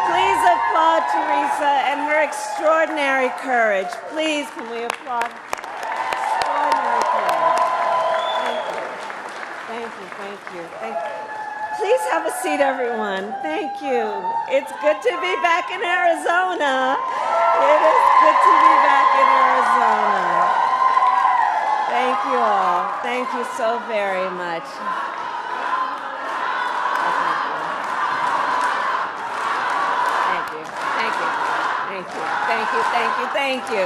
Please applaud Teresa and her extraordinary courage. Please, can we applaud? Extraordinary courage. Thank you, thank you, thank you. Please have a seat, everyone. Thank you. It's good to be back in Arizona. It is good to be back in Arizona. Thank you all. Thank you so very much. Thank you.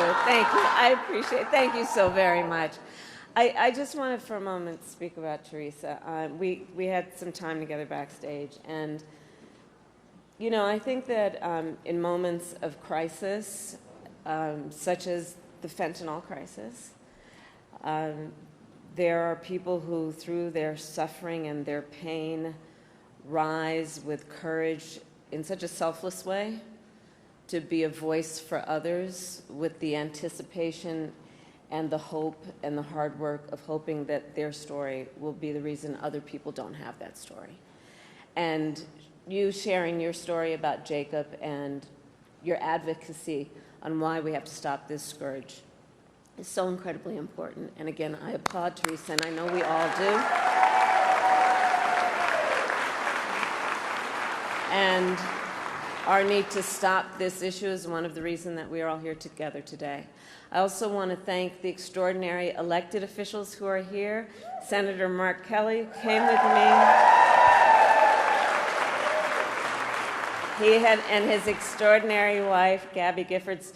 I appreciate it. Thank you so very much. I just wanted for a moment to speak about Teresa. We had some time together backstage, and you know, I think that in moments of crisis, such as the fentanyl crisis, there are people who, through their suffering and their pain, rise with courage in such a selfless way to be a voice for others with the anticipation and the hope and the hard work of hoping that their story will be the reason other people don't have that story. And you sharing your story about Jacob and your advocacy on why we have to stop this scourge is so incredibly important. And again, I applaud Teresa, and I know we all do. And our need to stop this issue is one of the reasons that we are all here together today. I also want to thank the extraordinary elected officials who are here. Senator Mark Kelly came with me. And his extraordinary wife, Gabby Giffords,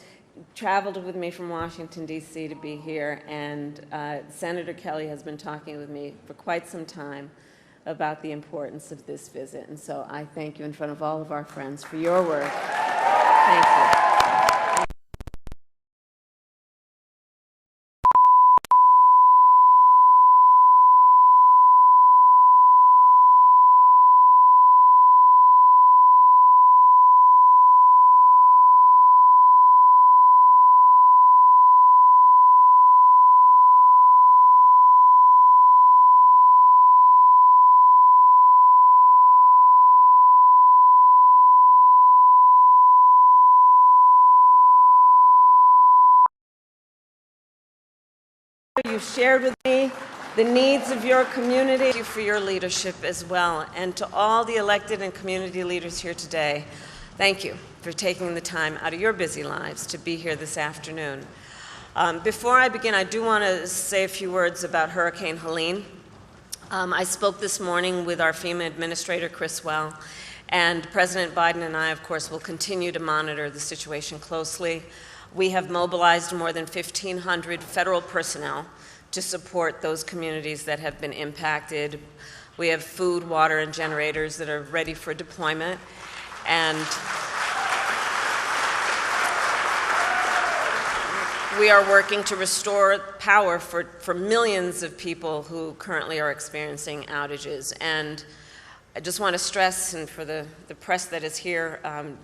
traveled with me from Washington, D.C. to be here. And Senator Kelly has been talking with me for quite some time about the importance of this visit. And so I thank you in front of all of our friends for your work. Thank you. You've shared with me the needs of your community. Thank you for your leadership as well. And to all the elected and community leaders here today, thank you for taking the time out of your busy lives to be here this afternoon. Before I begin, I do want to say a few words about Hurricane Helene. I spoke this morning with our FEMA administrator, Chris Well, and President Biden and I, of course, will continue to monitor the situation closely. We have mobilized more than 1,500 federal personnel to support those communities that have been impacted. We have food, water, and generators that are ready for deployment. And we are working to restore power for millions of people who currently are experiencing outages. And I just want to stress, and for the press that is here,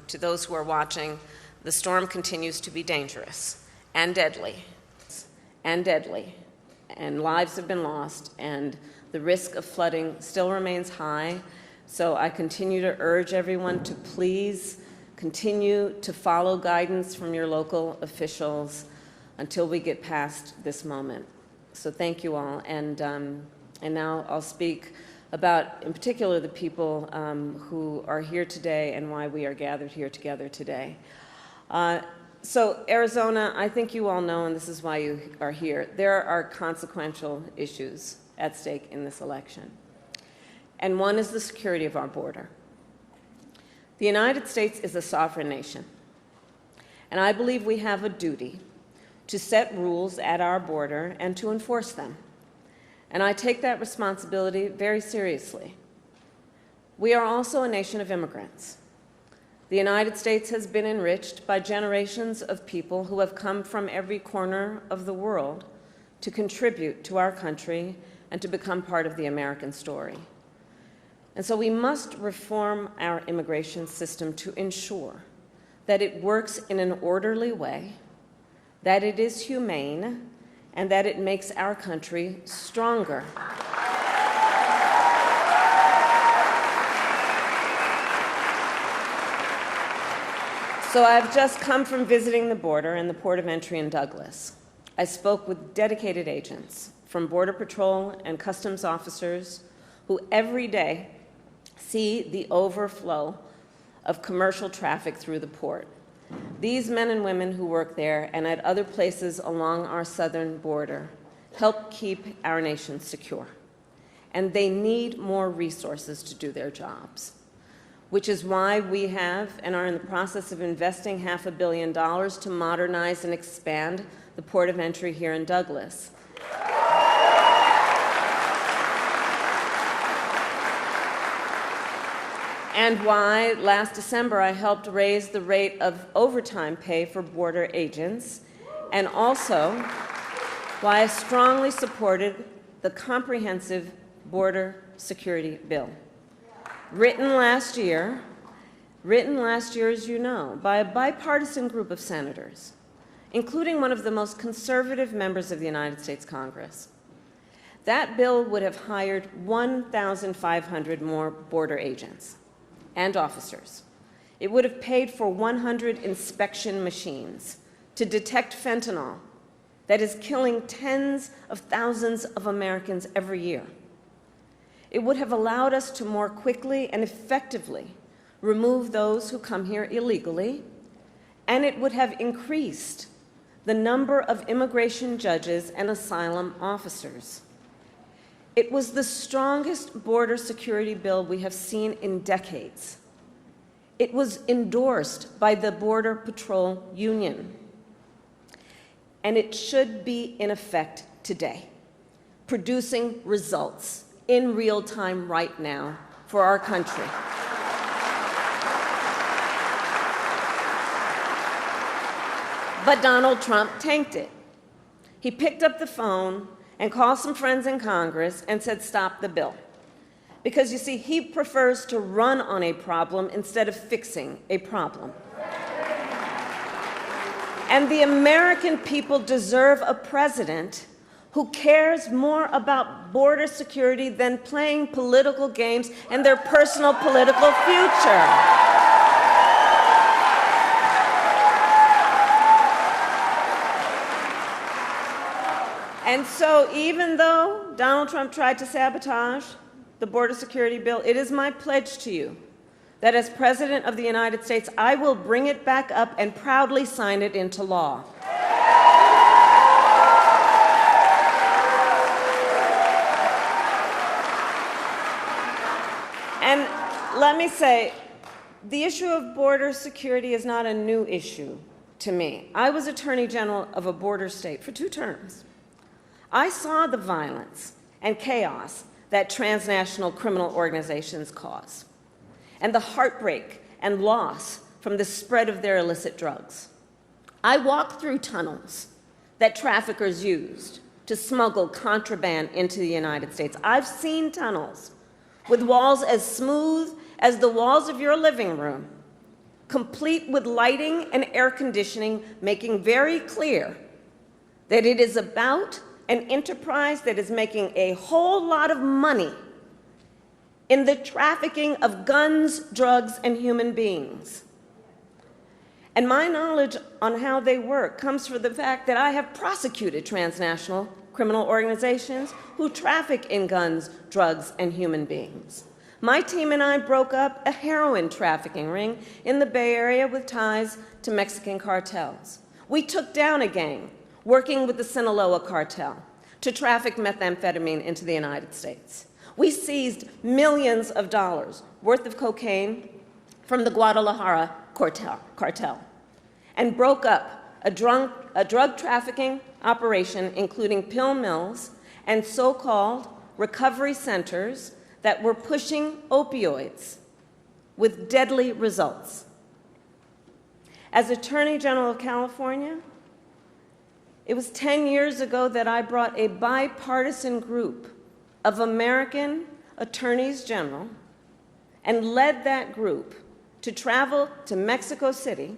to those who are watching, the storm continues to be dangerous and deadly, and lives have been lost, and the risk of flooding still remains high. So I continue to urge everyone to please continue to follow guidance from your local officials until we get past this moment. So thank you all, and now I'll speak about, in particular, the people who are here today and why we are gathered here together today. So Arizona, I think you all know, and this is why you are here, there are consequential issues at stake in this election. And one is the security of our border. The United States is a sovereign nation, and I believe we have a duty to set rules at our border and to enforce them. And I take that responsibility very seriously. We are also a nation of immigrants. The United States has been enriched by generations of people who have come from every corner of the world to contribute to our country and to become part of the American story. And so we must reform our immigration system to ensure that it works in an orderly way, that it is humane, and that it makes our country stronger. So I've just come from visiting the border and the port of entry in Douglas. I spoke with dedicated agents from Border Patrol and Customs officers who every day see the overflow of commercial traffic through the port. These men and women who work there and at other places along our southern border help keep our nation secure. And they need more resources to do their jobs, which is why we have and are in the process of investing $500 million to modernize and expand the port of entry here in Douglas. And why last December I helped raise the rate of overtime pay for border agents, and also why I strongly supported the comprehensive border security bill. Written last year, as you know, by a bipartisan group of senators, including one of the most conservative members of the United States Congress. That bill would have hired 1,500 more border agents and officers. It would have paid for 100 inspection machines to detect fentanyl that is killing tens of thousands of Americans every year. It would have allowed us to more quickly and effectively remove those who come here illegally, and it would have increased the number of immigration judges and asylum officers. It was the strongest border security bill we have seen in decades. It was endorsed by the Border Patrol Union, and it should be in effect today, producing results in real time right now for our country. But Donald Trump tanked it. He picked up the phone and called some friends in Congress and said, stop the bill. Because you see, he prefers to run on a problem instead of fixing a problem. And the American people deserve a president who cares more about border security than playing political games and their personal political future. And so even though Donald Trump tried to sabotage the border security bill, it is my pledge to you that as President of the United States, I will bring it back up and proudly sign it into law. And let me say, the issue of border security is not a new issue to me. I was Attorney General of a border state for 2 terms. I saw the violence and chaos that transnational criminal organizations cause, and the heartbreak and loss from the spread of their illicit drugs. I walked through tunnels that traffickers used to smuggle contraband into the United States. I've seen tunnels with walls as smooth as the walls of your living room, complete with lighting and air conditioning, making very clear that it is about an enterprise that is making a whole lot of money in the trafficking of guns, drugs, and human beings. And my knowledge on how they work comes from the fact that I have prosecuted transnational criminal organizations who traffic in guns, drugs, and human beings. My team and I broke up a heroin trafficking ring in the Bay Area with ties to Mexican cartels. We took down a gang working with the Sinaloa cartel to traffic methamphetamine into the United States. We seized millions of dollars worth of cocaine from the Guadalajara cartel and broke up a drug trafficking operation, including pill mills and so-called recovery centers that were pushing opioids with deadly results. As Attorney General of California, it was 10 years ago that I brought a bipartisan group of American attorneys general and led that group to travel to Mexico City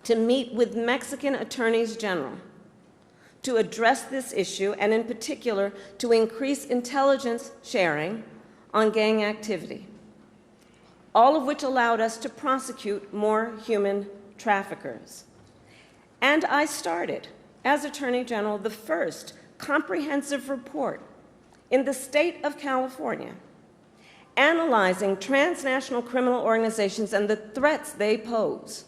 to meet with Mexican attorneys general to address this issue, and in particular, to increase intelligence sharing on gang activity. all of which allowed us to prosecute more human traffickers. And I started, as Attorney General, the first comprehensive report in the state of California analyzing transnational criminal organizations and the threats they pose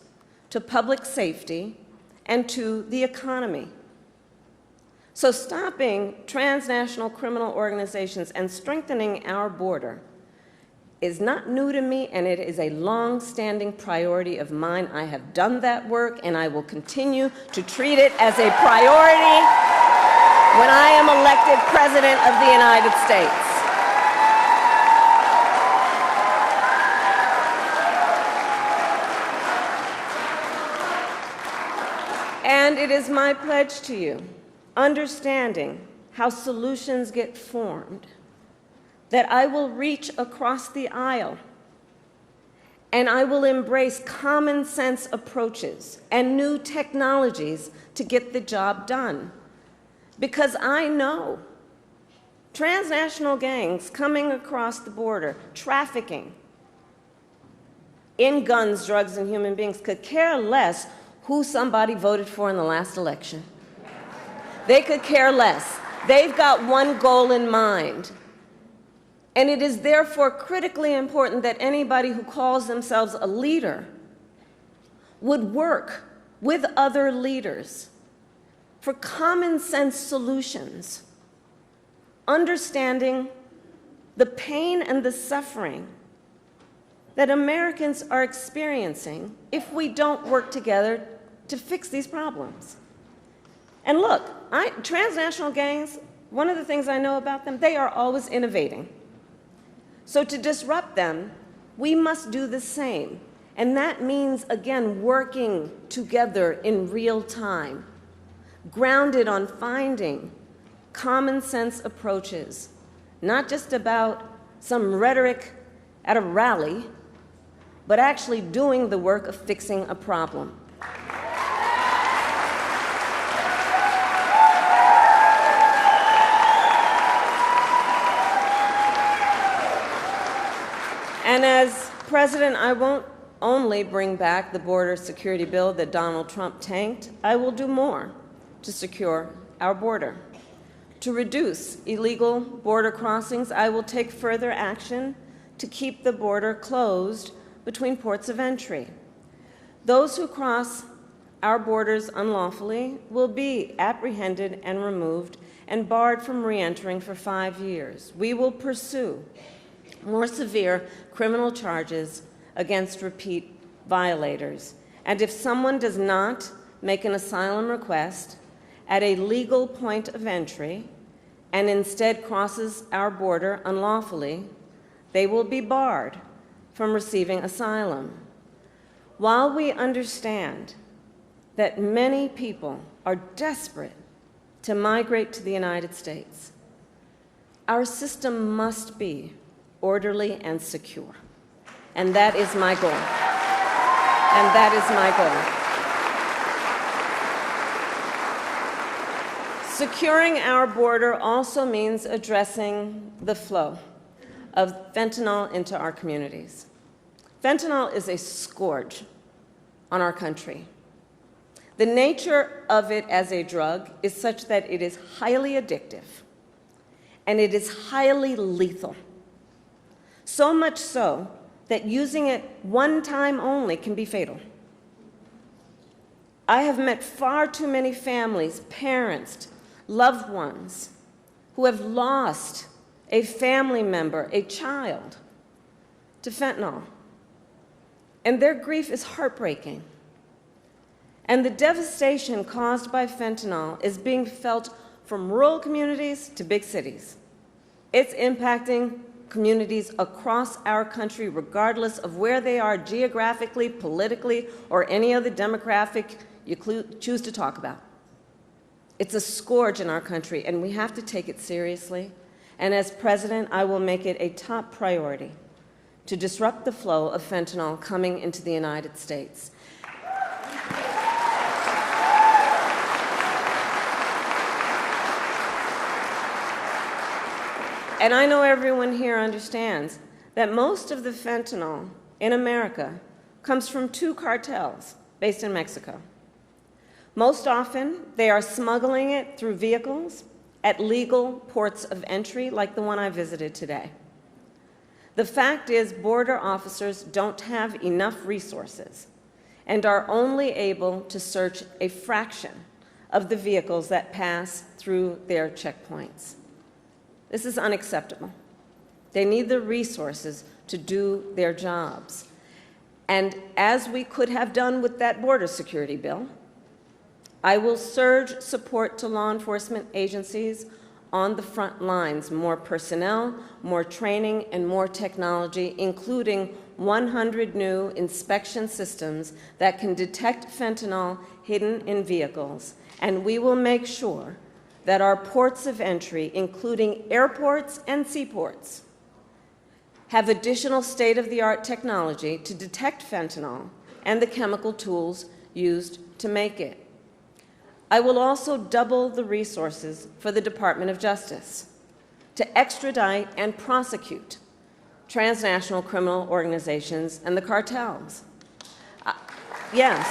to public safety and to the economy. So stopping transnational criminal organizations and strengthening our border is not new to me, and it is a long-standing priority of mine. I have done that work, and I will continue to treat it as a priority when I am elected President of the United States. And it is my pledge to you, understanding how solutions get formed, that I will reach across the aisle and I will embrace common sense approaches and new technologies to get the job done. Because I know transnational gangs coming across the border, trafficking in guns, drugs, and human beings could care less who somebody voted for in the last election. They could care less. They've got one goal in mind. And it is therefore critically important that anybody who calls themselves a leader would work with other leaders for common sense solutions, understanding the pain and the suffering that Americans are experiencing if we don't work together to fix these problems. And look, transnational gangs, one of the things I know about them, they are always innovating. So to disrupt them, we must do the same. And that means, again, working together in real time, grounded on finding common sense approaches, not just about some rhetoric at a rally, but actually doing the work of fixing a problem. And as president, I won't only bring back the border security bill that Donald Trump tanked, I will do more to secure our border. To reduce illegal border crossings, I will take further action to keep the border closed between ports of entry. Those who cross our borders unlawfully will be apprehended and removed and barred from re-entering for 5 years. We will pursue more severe criminal charges against repeat violators. And if someone does not make an asylum request at a legal point of entry and instead crosses our border unlawfully, they will be barred from receiving asylum. While we understand that many people are desperate to migrate to the United States, our system must be orderly and secure. And that is my goal. And that is my goal. Securing our border also means addressing the flow of fentanyl into our communities. Fentanyl is a scourge on our country. The nature of it as a drug is such that it is highly addictive and it is highly lethal. So much so that using it one time only can be fatal. I have met far too many families, parents, loved ones who have lost a family member, a child, to fentanyl. And their grief is heartbreaking. And the devastation caused by fentanyl is being felt from rural communities to big cities. It's impacting communities across our country, regardless of where they are geographically, politically, or any other demographic you choose to talk about. It's a scourge in our country, and we have to take it seriously. And as president, I will make it a top priority to disrupt the flow of fentanyl coming into the United States. And I know everyone here understands that most of the fentanyl in America comes from two cartels based in Mexico. Most often, they are smuggling it through vehicles at legal ports of entry like the one I visited today. The fact is, border officers don't have enough resources and are only able to search a fraction of the vehicles that pass through their checkpoints. This is unacceptable. They need the resources to do their jobs. And as we could have done with that border security bill, I will surge support to law enforcement agencies on the front lines, more personnel, more training, and more technology, including 100 new inspection systems that can detect fentanyl hidden in vehicles. And we will make sure that our ports of entry, including airports and seaports, have additional state-of-the-art technology to detect fentanyl and the chemical tools used to make it. I will also double the resources for the Department of Justice to extradite and prosecute transnational criminal organizations and the cartels. Yes.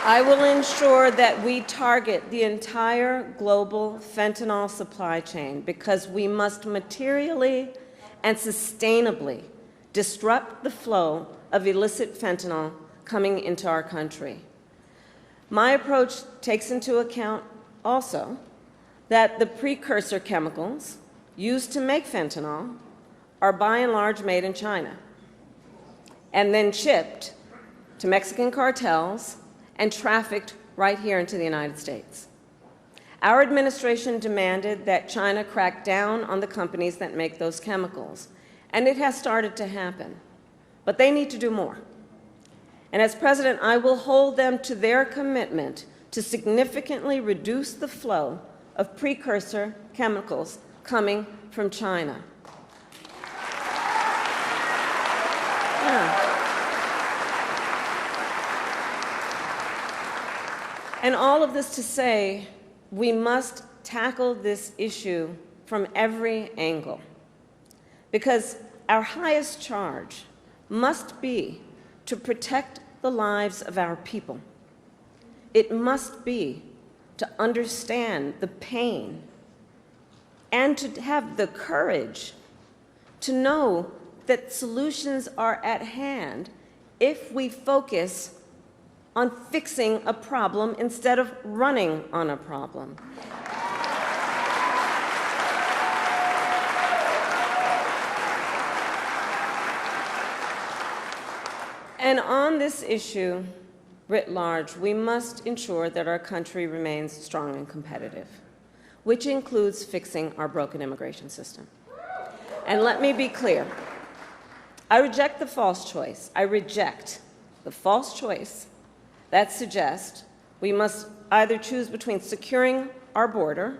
I will ensure that we target the entire global fentanyl supply chain because we must materially and sustainably disrupt the flow of illicit fentanyl coming into our country. My approach takes into account also that the precursor chemicals used to make fentanyl are by and large made in China and then shipped to Mexican cartels and trafficked right here into the United States. Our administration demanded that China crack down on the companies that make those chemicals, and it has started to happen. But they need to do more. And as president, I will hold them to their commitment to significantly reduce the flow of precursor chemicals coming from China. Yeah. And all of this to say, we must tackle this issue from every angle, because our highest charge must be to protect the lives of our people. It must be to understand the pain and to have the courage to know that solutions are at hand if we focus on fixing a problem instead of running on a problem. And on this issue, writ large, we must ensure that our country remains strong and competitive, which includes fixing our broken immigration system. And let me be clear, I reject the false choice. I reject the false choice that suggests we must either choose between securing our border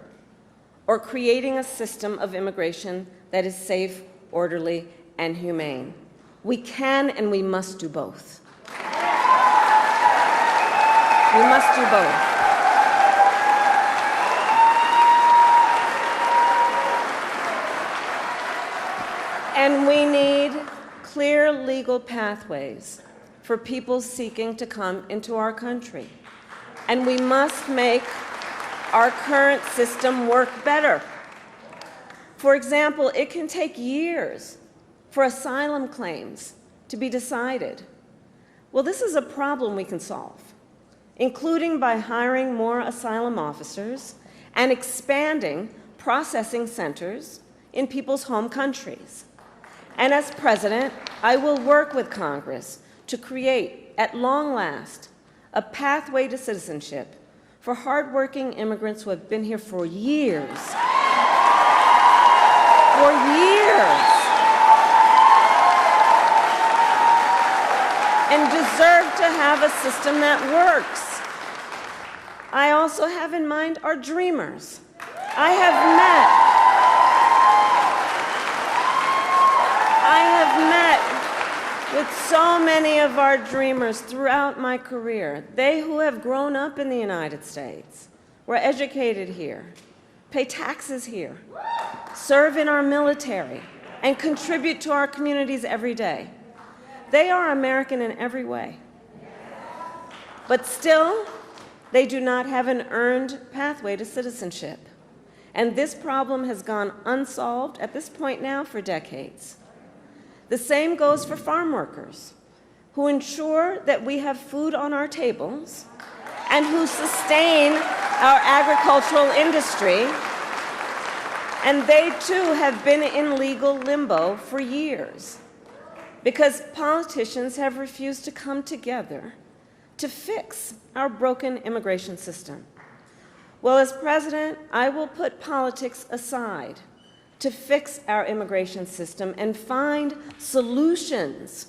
or creating a system of immigration that is safe, orderly, and humane. We can and we must do both. We must do both. And we need clear legal pathways for people seeking to come into our country. And we must make our current system work better. For example, it can take years for asylum claims to be decided. Well, this is a problem we can solve, including by hiring more asylum officers and expanding processing centers in people's home countries. And as president, I will work with Congress to create, at long last, a pathway to citizenship for hardworking immigrants who have been here for years. For years. And deserve to have a system that works. I also have in mind our dreamers. I have met with so many of our dreamers throughout my career. They who have grown up in the United States, were educated here, pay taxes here, serve in our military, and contribute to our communities every day. They are American in every way. But still, they do not have an earned pathway to citizenship. And this problem has gone unsolved at this point now for decades. The same goes for farm workers, who ensure that we have food on our tables and who sustain our agricultural industry. And they too have been in legal limbo for years because politicians have refused to come together to fix our broken immigration system. Well, as president, I will put politics aside to fix our immigration system and find solutions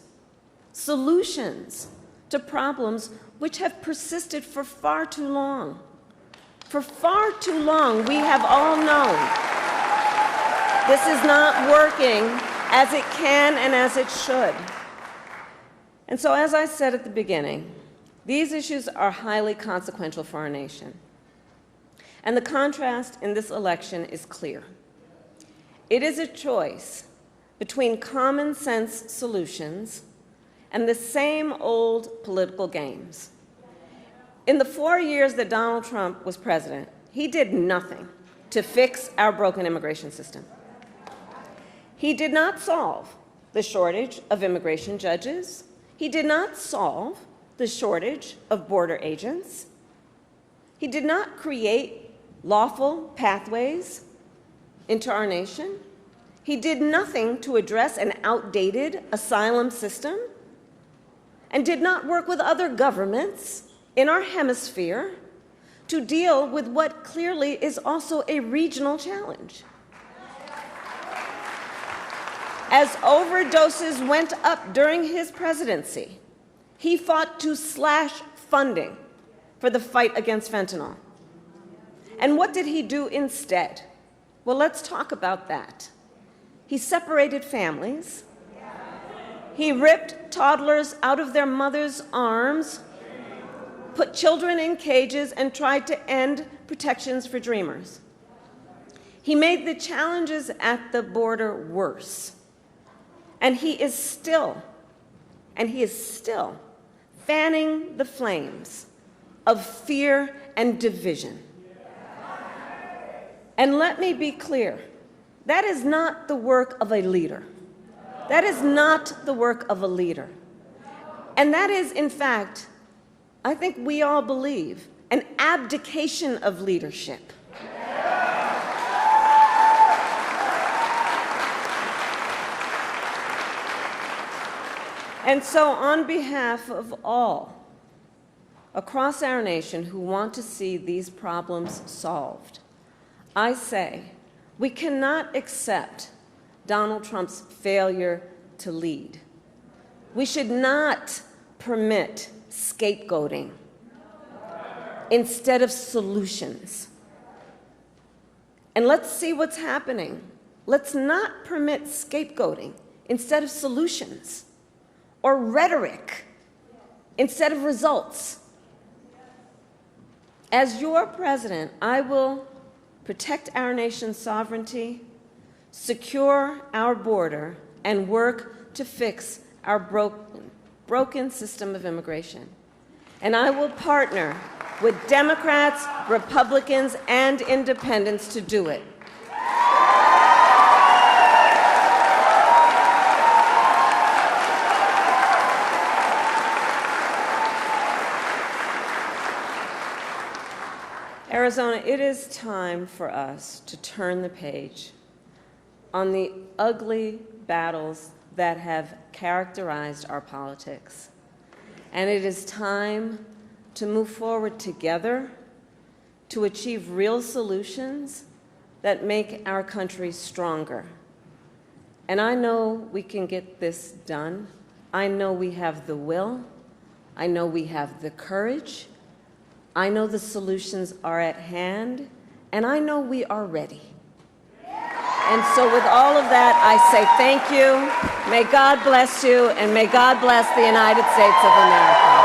to problems which have persisted for far too long. For far too long, we have all known this is not working as it can and as it should. And so, as I said at the beginning, these issues are highly consequential for our nation. And the contrast in this election is clear. It is a choice between common sense solutions and the same old political games. In the 4 years that Donald Trump was president, he did nothing to fix our broken immigration system. He did not solve the shortage of immigration judges. He did not solve the shortage of border agents. He did not create lawful pathways into our nation. He did nothing to address an outdated asylum system and did not work with other governments in our hemisphere to deal with what clearly is also a regional challenge. As overdoses went up during his presidency, he fought to slash funding for the fight against fentanyl. And what did he do instead? Well, let's talk about that. He separated families. He ripped toddlers out of their mothers' arms, put children in cages, and tried to end protections for dreamers. He made the challenges at the border worse. And he is still fanning the flames of fear and division. And let me be clear, that is not the work of a leader. That is not the work of a leader. And that is, in fact, I think we all believe, an abdication of leadership. And so, on behalf of all across our nation who want to see these problems solved, I say we cannot accept Donald Trump's failure to lead. We should not permit scapegoating instead of solutions. And let's see what's happening. Let's not permit scapegoating instead of solutions, or rhetoric instead of results. As your president, I will protect our nation's sovereignty, secure our border, and work to fix our broken system of immigration. And I will partner with Democrats, Republicans, and independents to do it. Arizona, it is time for us to turn the page on the ugly battles that have characterized our politics. And it is time to move forward together to achieve real solutions that make our country stronger. And I know we can get this done. I know we have the will. I know we have the courage. I know the solutions are at hand, and I know we are ready. And so with all of that, I say thank you. May God bless you, and may God bless the United States of America.